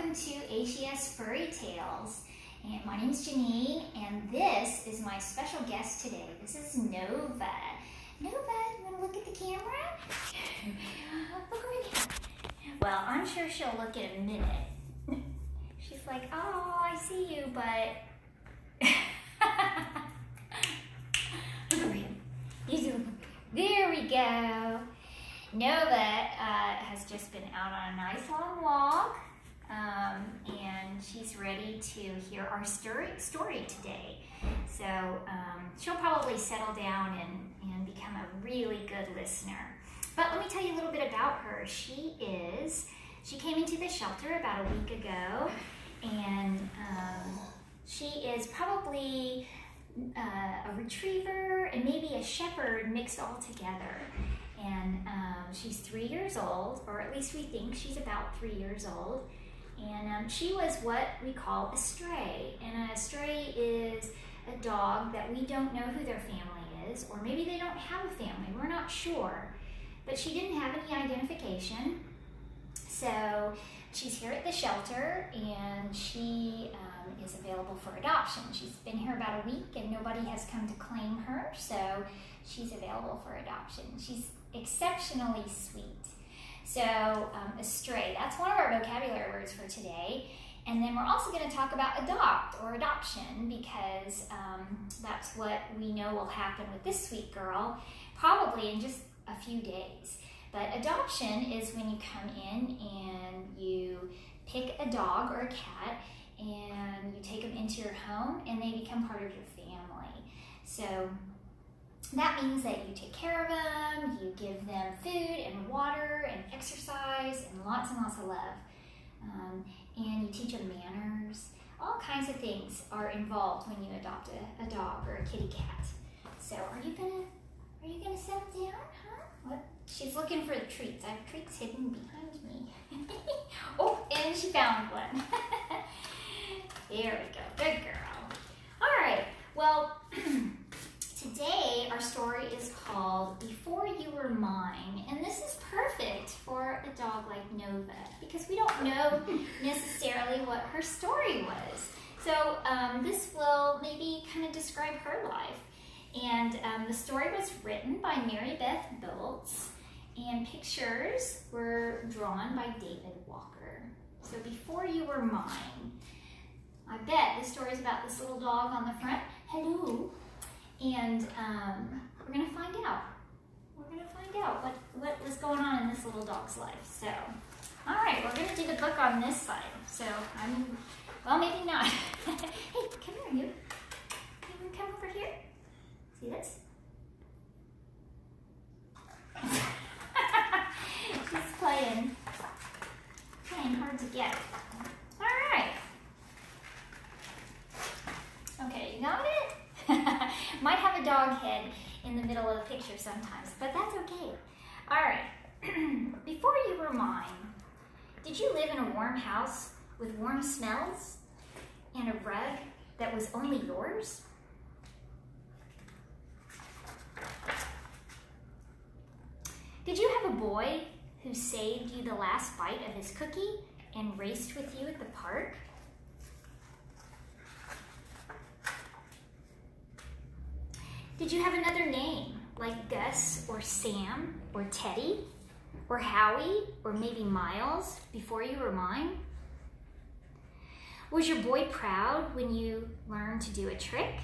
welcome to ACS Furry Tales. And my name is Janine, and this is my special guest today. This is Nova. Nova, you want to look at the camera? Look over there. Well, I'm sure she'll look in a minute. She's like, oh, I see you, but... Look over here. There we go. Nova has just been out on a nice long walk, and she's ready to hear our story today. So she'll probably settle down and become a really good listener. But let me tell you a little bit about her. She came into the shelter about a week ago, and she is probably a retriever and maybe a shepherd mixed all together. And she's 3 years old, or at least we think she's about 3 years old. And she was what we call a stray. And a stray is a dog that we don't know who their family is, or maybe they don't have a family, we're not sure. But she didn't have any identification. So she's here at the shelter, and she is available for adoption. She's been here about a week and nobody has come to claim her, so she's available for adoption. She's exceptionally sweet. So a stray, that's one of our vocabulary words for today. And then we're also going to talk about adopt or adoption, because that's what we know will happen with this sweet girl probably in just a few days. But adoption is when you come in and you pick a dog or a cat and you take them into your home and they become part of your family. So that means that you take care of them, you give them food and water and exercise and lots of love. And you teach them manners. All kinds of things are involved when you adopt a dog or a kitty cat. So are you gonna settle down, huh? What? She's looking for the treats. I have treats hidden behind me. Oh, and she found one. There we go. Good girl. All right. Well, today our story is called Before You Were Mine. And this is perfect for a dog like Nova, because we don't know necessarily what her story was. So this will maybe kind of describe her life. And the story was written by Mary Beth Biltz, and pictures were drawn by David Walker. So Before You Were Mine. I bet this story is about this little dog on the front. Hello. And we're going to find out. We're going to find out what was going on in this little dog's life. So, all right, we're going to do the book on this side. So, well, maybe not. Hey, come here, you. You want to come over here? See this? She's playing hard to get. All right. Okay, you got it? Might have a dog head in the middle of the picture sometimes, but that's okay. All right. Before you were mine, did you live in a warm house with warm smells and a rug that was only yours? Did you have a boy who saved you the last bite of his cookie and raced with you at the park? Did you have another name, like Gus or Sam or Teddy or Howie or maybe Miles, before you were mine? Was your boy proud when you learned to do a trick?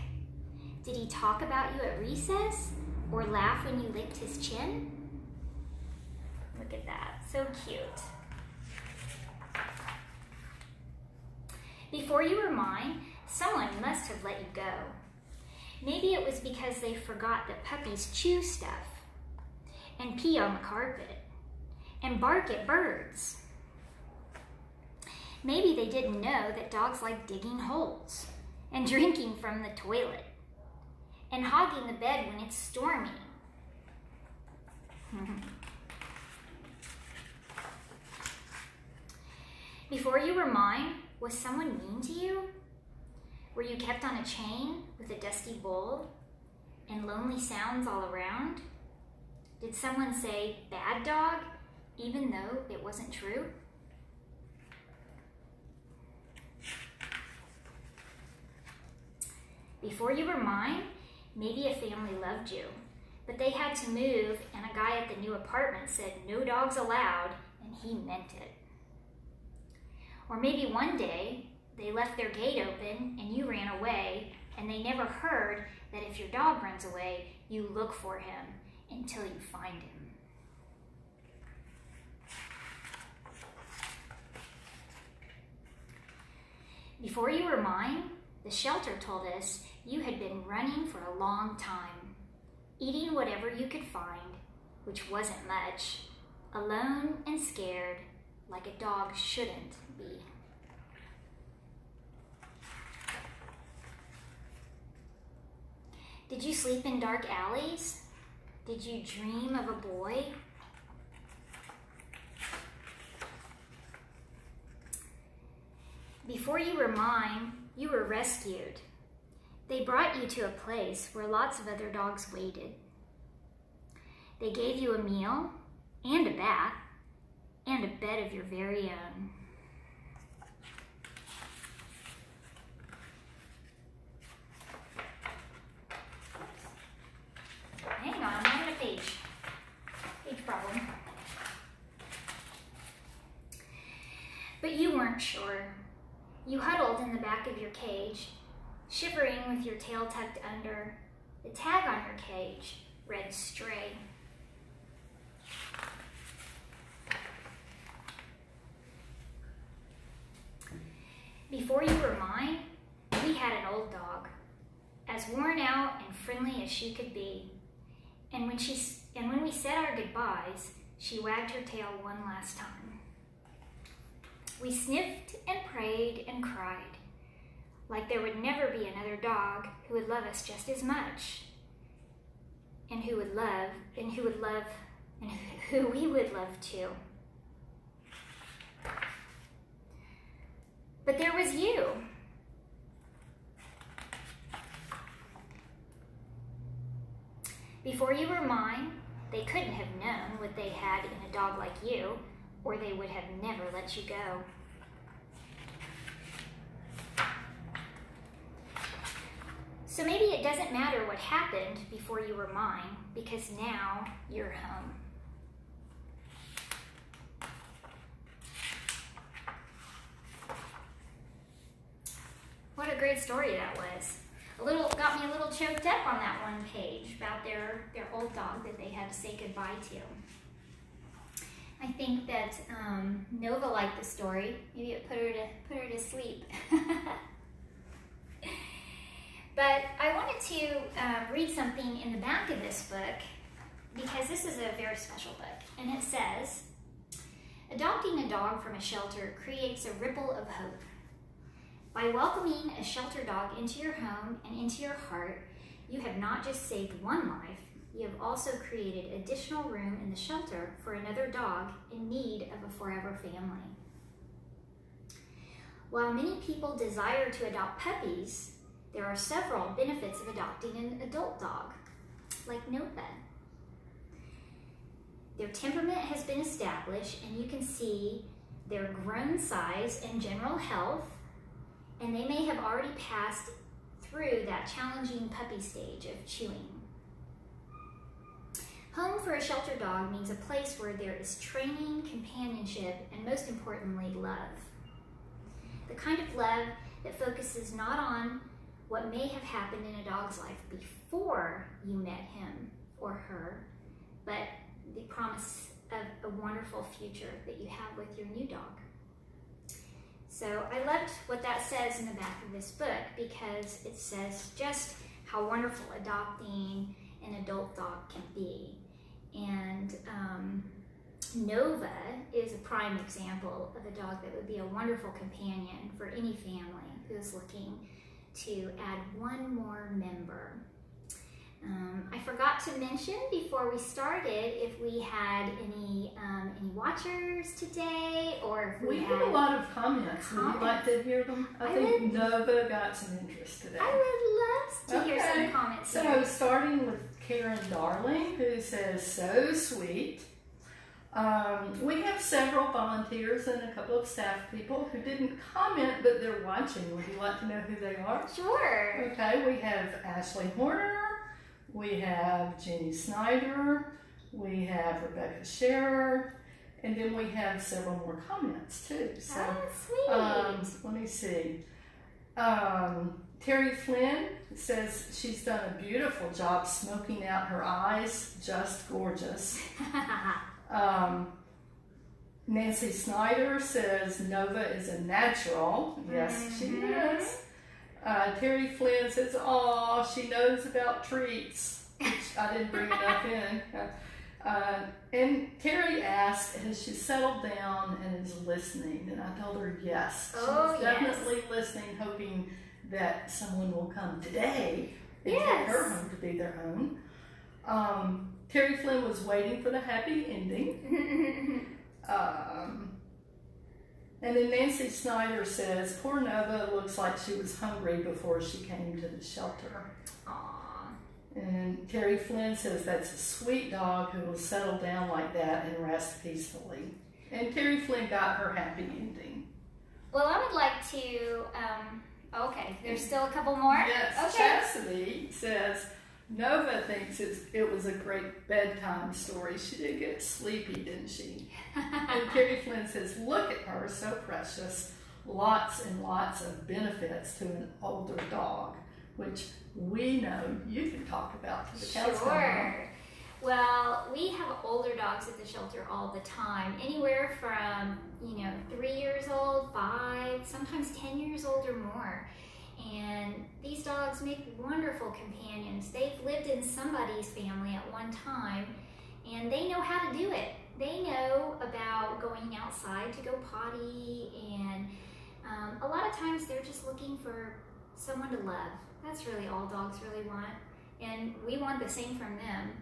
Did he talk about you at recess or laugh when you licked his chin? Look at that, so cute. Before you were mine, someone must have let you go. Maybe it was because they forgot that puppies chew stuff and pee on the carpet and bark at birds. Maybe they didn't know that dogs like digging holes and drinking from the toilet and hogging the bed when it's stormy. Before you were mine, was someone mean to you? Were you kept on a chain with a dusty bowl and lonely sounds all around? Did someone say, bad dog, even though it wasn't true? Before you were mine, maybe a family loved you, but they had to move, and a guy at the new apartment said, "No dogs allowed," and he meant it. Or maybe one day they left their gate open and you ran away, and they never heard that if your dog runs away, you look for him until you find him. Before you were mine, the shelter told us you had been running for a long time, eating whatever you could find, which wasn't much, alone and scared, like a dog shouldn't be. Did you sleep in dark alleys? Did you dream of a boy? Before you were mine, you were rescued. They brought you to a place where lots of other dogs waited. They gave you a meal and a bath and a bed of your very own. Hang on, I'm on a page problem. But you weren't sure. You huddled in the back of your cage, shivering with your tail tucked under. The tag on your cage read "Stray." Before you were mine, we had an old dog, as worn out and friendly as she could be. And when we said our goodbyes, she wagged her tail one last time. We sniffed and prayed and cried, like there would never be another dog who would love us just as much, and who we would love too. But there was you. Before you were mine, they couldn't have known what they had in a dog like you, or they would have never let you go. So maybe it doesn't matter what happened before you were mine, because now you're home. What a great story that was. Got me a little choked up on that one page about their old dog that they had to say goodbye to. I think that Nova liked the story. Maybe it put her to sleep. But I wanted to read something in the back of this book, because this is a very special book. And it says, "Adopting a dog from a shelter creates a ripple of hope. By welcoming a shelter dog into your home and into your heart, you have not just saved one life, you have also created additional room in the shelter for another dog in need of a forever family. While many people desire to adopt puppies, there are several benefits of adopting an adult dog, like Nova. Their temperament has been established, and you can see their grown size and general health, and they may have already passed through that challenging puppy stage of chewing. Home for a shelter dog means a place where there is training, companionship, and most importantly, love. The kind of love that focuses not on what may have happened in a dog's life before you met him or her, but the promise of a wonderful future that you have with your new dog. So I loved what that says in the back of this book, because it says just how wonderful adopting an adult dog can be. And Nova is a prime example of a dog that would be a wonderful companion for any family who's looking to add one more member. I forgot to mention before we started if we had any watchers today, or if we had a lot of comments. Would you like to hear them? I think Nova got some interest today. I would love to hear some comments. So starting with Karen Darling, who says, "So sweet. We have several volunteers and a couple of staff people who didn't comment, but they're watching. Would you like to know who they are? Sure. Okay, we have Ashley Horner, we have Jenny Snyder, we have Rebecca Scherer, and then we have several more comments too. So, sweet. Let me see. Terry Flynn says she's done a beautiful job smoking out her eyes. Just gorgeous. Nancy Snyder says Nova is a natural. Yes, she is. Terry Flynn says, "Oh, she knows about treats," which I didn't bring enough in. And Terry asked, "Has she settled down and is listening?" And I told her yes. She's definitely listening, hoping that someone will come today and take her home to be their own. Terry Flynn was waiting for the happy ending. And then Nancy Snyder says, "Poor Nova looks like she was hungry before she came to the shelter." Aww. And Terry Flynn says that's a sweet dog who will settle down like that and rest peacefully. And Terry Flynn got her happy ending. Well, I would like to, okay, there's still a couple more? Yes, okay. Chastity says, Nova thinks it was a great bedtime story. She did get sleepy, didn't she? And Terry Flynn says, "Look at her, so precious. Lots and lots of benefits to an older dog," which we know you can talk about to the cows come home. Sure. Well, we have older dogs at the shelter all the time, anywhere from 3 years old, 5, sometimes 10 years old or more. And these dogs make wonderful companions. They've lived in somebody's family at one time, and they know how to do it. They know about going outside to go potty, and a lot of times they're just looking for someone to love. That's really all dogs really want, and we want the same from them.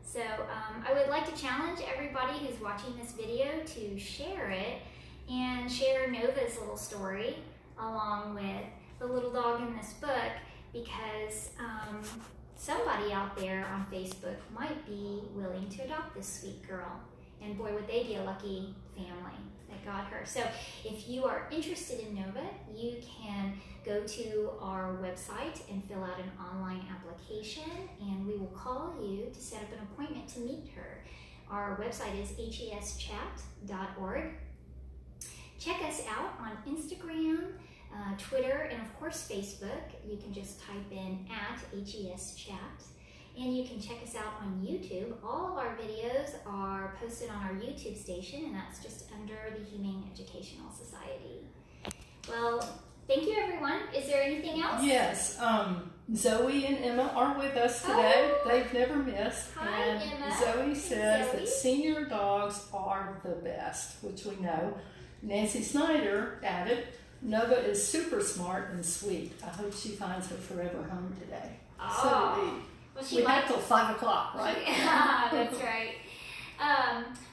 So I would like to challenge everybody who's watching this video to share it and share Nova's little story along with the little dog in this book, because somebody out there on Facebook might be willing to adopt this sweet girl. And boy, would they be a lucky family that got her. So if you are interested in Nova, you can go to our website and fill out an online application, and we will call you to set up an appointment to meet her. Our website is heschat.org. Check us out on Instagram, Twitter, and of course Facebook. You can just type in @HESChat, and you can check us out on YouTube. All of our videos are posted on our YouTube station, and that's just under the Humane Educational Society. Well, thank you everyone. Is there anything else? Yes, Zoe and Emma are with us today. Oh. They've never missed. Hi, and Emma. Zoe says Zoe. that senior dogs are the best, which we know. Nancy Snyder added, "Nova is super smart and sweet. I hope she finds her forever home today." Oh. So we have till 5 o'clock, right? Yeah, that's right.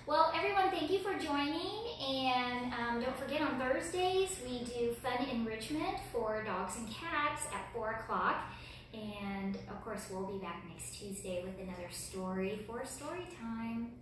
Well, everyone, thank you for joining, and don't forget on Thursdays we do fun enrichment for dogs and cats at 4 o'clock, and of course we'll be back next Tuesday with another story for story time.